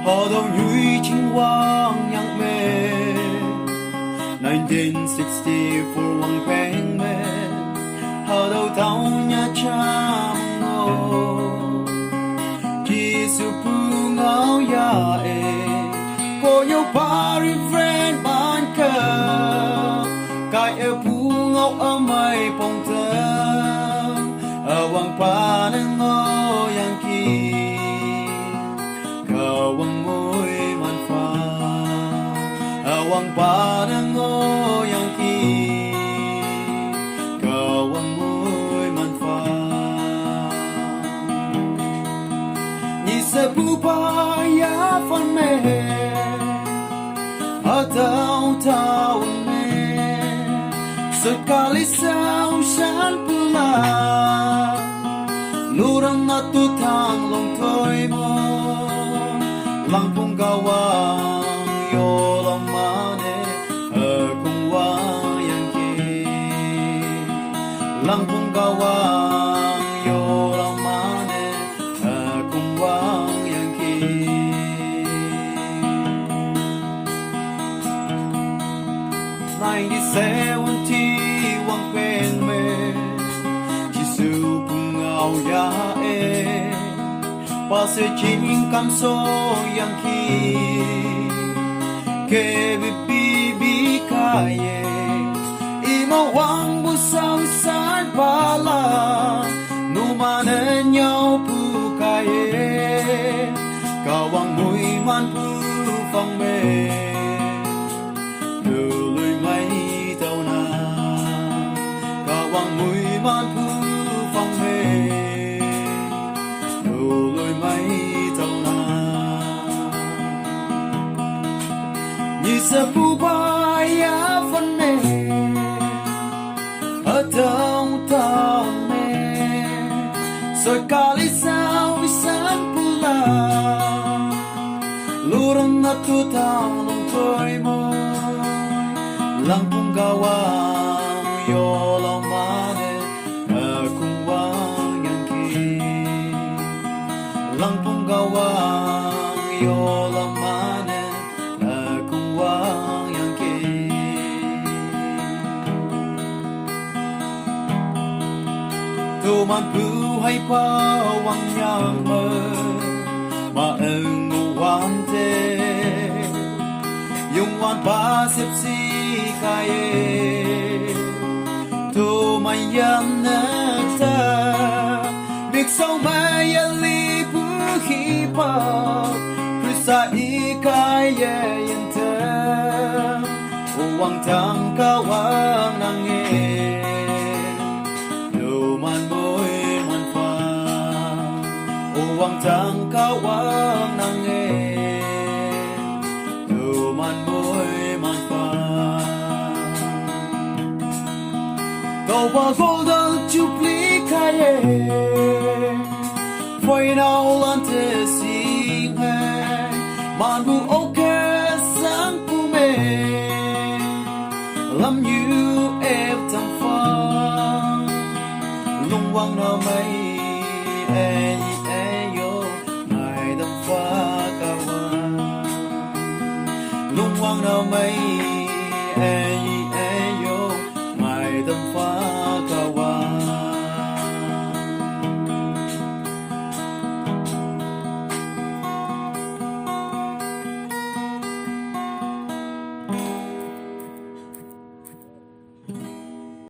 họ đâu như chính quang yang mê 1964 wang peng mê họ đâu thâu nhà cha ngô chỉ sự pu ngao ya e cô yêu Paris friend ban cơ cái yêu pu ngao ở mai phong thơ ở wang pa nâng ngô yang ki cầu wang môi man pha ở wang pa nâng ngô yang ki cầu wang môi man pha ni se pu pa ya fan me ở đâu thao me sekali sao san pula lurang na tu thang long thoi mo lang pung gawang yo long mane ở cùng wa yang ki lang pung gawang yo long mane ở cùng wa yang ki 97 ที่วังเป็นเมที่สู่ปุ่งเอายาเอปาเสจิงคำโซยังคีเกบิปีบีกายเออีมาวังบุษาวสารบาลานูมาเนยาวผู้กายเอกาวังมุยมันผู้ฟังเมman pu phong mê đủ lối mấy tàu na như sa pu ba ya phân mê ở đâu tàu mê rồi cả lý sao vì sáng pu la lurang na tu thang long thôi môi lang pung gawang yo long mane lang pung gawang yo lang mane kung wang yang ki tu man pu hay pa wang yang mơ ma eng wan te yung wan pa sep si kai tu man yang na ta biết sao mai ali khi pa krisa ikai ye yente wang tang ka wang nang e do man boy man fa wang tang ka wang nang e do man boy man fa go ba golden jubilee kai foi nào lan te sing hai man bu oke sang pu me lam you ev tam fa lung wang na mai e yo mai dam fa ka wa lung wang na mai